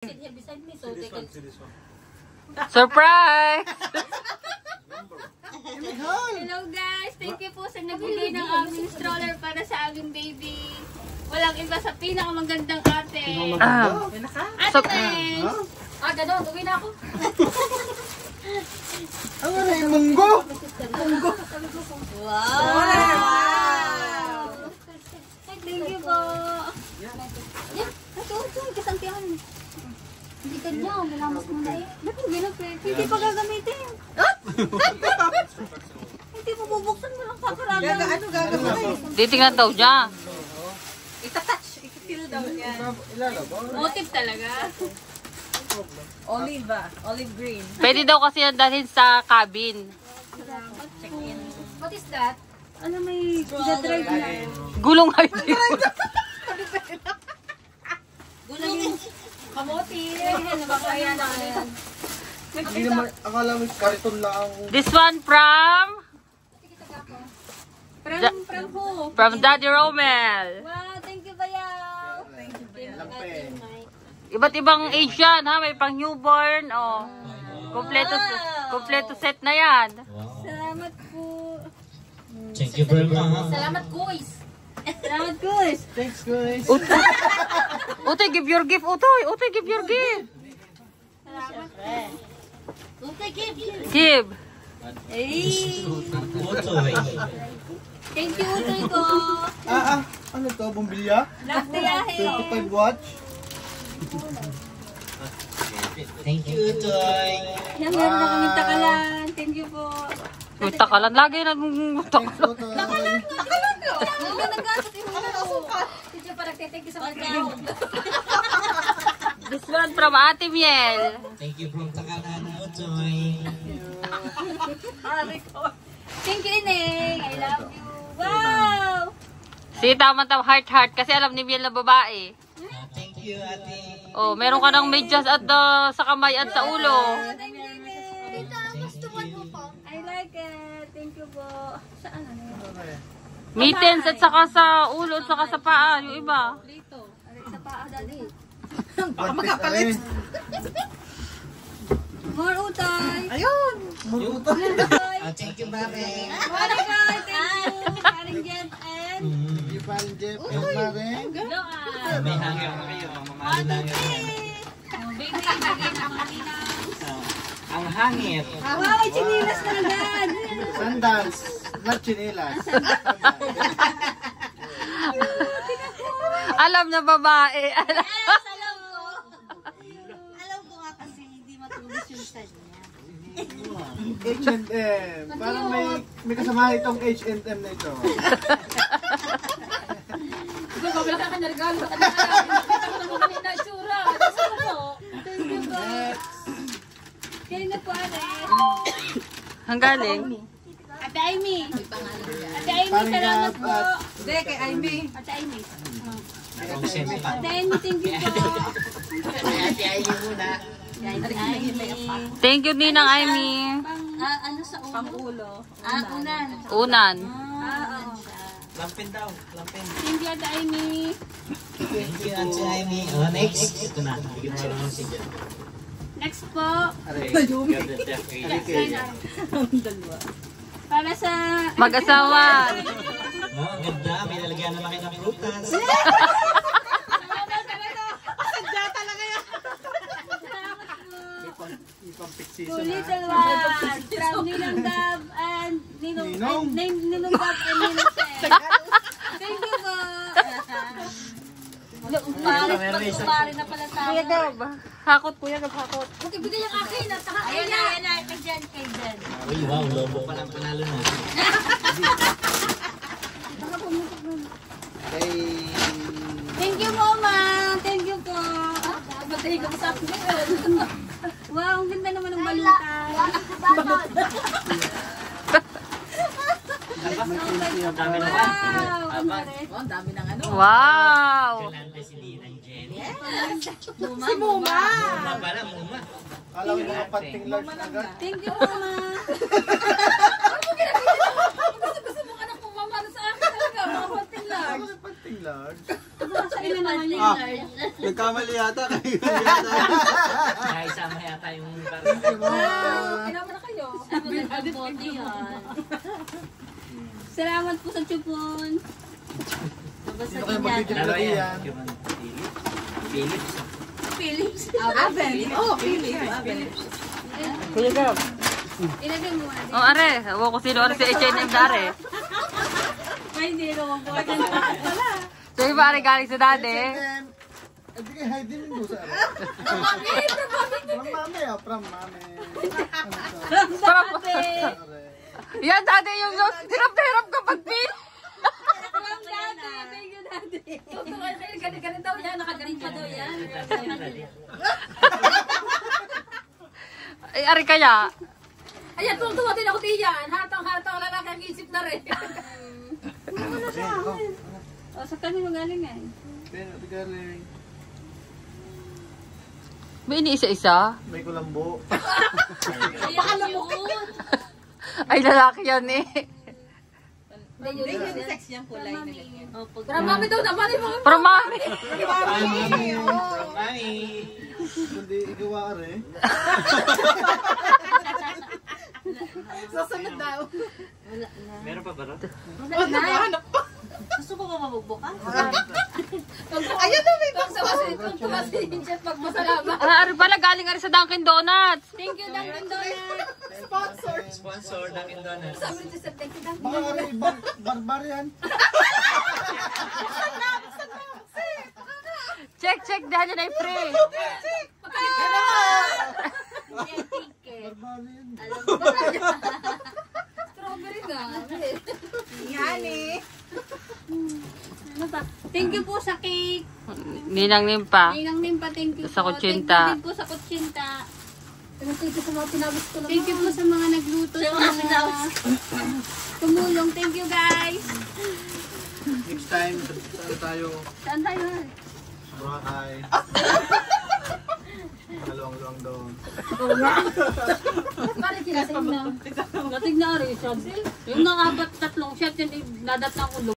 Surprise! Hello guys! Thank you po sa nagbigay ng aming stroller para sa aming baby. Walang iba sa pinakamagandang ate. Ate Neng! Gano'n. Gawin na ako. Ang ano yung munggo? Wow! Thank you po. Yan. Ito. Kasantihan. Hindi ka niya. Nalamas mo na eh. Ba't hindi na pwede? Hindi pa gagamitin. Hindi mo bubuksan mo lang kakaragan. Ano gagawin? Titingnan daw niya. Itatouch. I-feel daw yan. Motive talaga. Olive green. Pwede daw kasi yan dalhin sa cabin. What is that? Ano may drive na? Gulong hybrid. Gulong kamote. Nabakaya na yan. Hindi naman, akala mo kariton lang. This one from From who? from Daddy Romel. Wow, thank you bayaw. Lampe. Iba't ibang age yan, ha? May pang newborn, oh. Kompleto set na yan. Salamat po. Thank you very much. Salamat guys. Salamat guys. Thanks guys. Utoy, give your gift, Utoy. Utoy, give your gift. Salamat. Okay, give. Give. Utoy. Thank you, Utoy ko. Ano to? Bumbilya? Love tiyahe. 25 watch? Thank you, Utoy. Yan, meron na kami takalan. Thank you po. Takalan. Lagi na takalan. Takalan ko. Huwag na nag-gasot yung mga ko. Hindi pa nagtitake sa pagkaw. This one from Ate Miel. Thank you from Takalan, Utoy. Thank you, Ineng. I love you. Wow! Si tama-tama heart kasi alam ni Miel na babae. Thank you, ate. Oh, meron ka ng medyas at sa kamay at sa ulo. Thank you, Ineng. I like it. Thank you po. Saan ano yun? Mittens at saka sa ulo at saka sa paa, yung iba. Dito. Sa paa, daddy. Baka makapalit. More utay. Ayun! Thank you, Mami. More utay. Thank you. Karing Jen and Yung parang Jeff. Yung parang. Joanne. May hangin pa kayo. Mamahal lang yun. Baby, bigay ng kanina. Ang hangin. Wow, may chinilas na agad. Sandals. Not chinelas. Alam na babae. Yes, alam ko. Alam ko nga kasi hindi matubos yung sad niya. H&M. Parang may kasama itong H&M na ito. Ikaw, wala ka kanargalo. Baka nakakita mo kanina itsura. Thank you po. Kaya na po, ate. Ang galing. Ate Amy. Ate Amy, salamat po. Hindi, kay Aimee. Ate Amy. Ang sento pa. Ate Amy, thank you po. Ate, ayun muna. Ate Amy. Thank you, Ninang Amy. Ano sa ulo? Pang-ulo. Unan. Unan. Oo. Lampin daw. Lampin. Thank you, Ate Amy. Thank you, Ate Amy. Next. Ito na. Bigyan mo lang si Jen. Next po. Para sa... Mag-asawa. Oh, ganda. May lalagyan naman kayo ng prutas. Sadya talaga yan. To little one. From Ninong Gab and Ninong Gab and Ninong Seth. Thank you po. Pare na pala tayo. Kuya Gab. Hakot, Kuya Gab, hakot. Okay, bigay yung akin. Ayan na. Kay Jen, kay Jen. Uy, wow. Lobo pa lang panalo na. Thank you po, ma'am. Thank you po. Batay ko sa akin. Wow, ang ganda naman ng balutan. Wow, ang garet. Oh, ang dami ng ano. Wow. Kalanda si Ninang Jen. Si Muma. Muma pala, Muma. Kala ko yung mga panting large agad. Thank you po, ma'am. Gusto mo anak mo, mama, sa akin talaga. Mga panting lang. Panting large. Sa Ilan naman yung Ah. large? Nagkamali yata. Yata. Nakisama yata yung Kinama na kayo. Ang magandang bote yan. Salamat po sa chupon. Sino kayo magbibigay yan? Philips. Philips. Aben. Oh, Philips. Aben. Kuya Gab. Ilagay mo na. Oh, are. Huwag ko sino are si H&M na are. Ay, hindi naman po. So, yung pare galing sa dati. Hindi kayo hide din mo sa ano. From mami ah, from mami. Yan, dati yung hirap na hirap kapag pin. Thank you, Daddy. Ganit daw yan. Nakagaling pa daw yan. Ay, are kaya. Ayan, tuwa din ako diyan. Hatang-hatang lalaki ang isip na rin. O, sa kanino galing yan? Pero galing. May iniisa-isa. May kulambo. Baka yun. Ay, lalaki yan eh. Hindi yun sex niyang kulay. Opo. Pero mami daw naman yung mga... Pero mami. From Mami. Kundi igawa rin. Sasunod daw. Meron pa ba rin? Gusto ko ba mabugbukan? Ayun daw may pagsawasin. Kung tumasin yung jet pag masalamat. Are pala galing are sa Dunkin Donuts. Thank you, Dunkin' Donuts. Sponsor Dunkin Donuts. Sabi ni Joseph, thank you, Dunkin'. Baka rin barbarian. Check. Dahil yun ay free. Barbarian. Strawberry nga. Ano ba? Thank you po sa cake. Ninang nimpa. Ninang Nimpa, thank you Sa po. kutsinta. Thank you din po sa kutsinta. Thank you sa mga pinabot ko naman. Thank you po sa mga nagluto. Sa mga tumulong. Thank you, guys. Next time, saan tayo? Saan tayo? Boracay. Maluwang-luwang doon. Parang kinasing na. Natig na rin siya. Yung nga apat tatlong shot, nadat na ulo.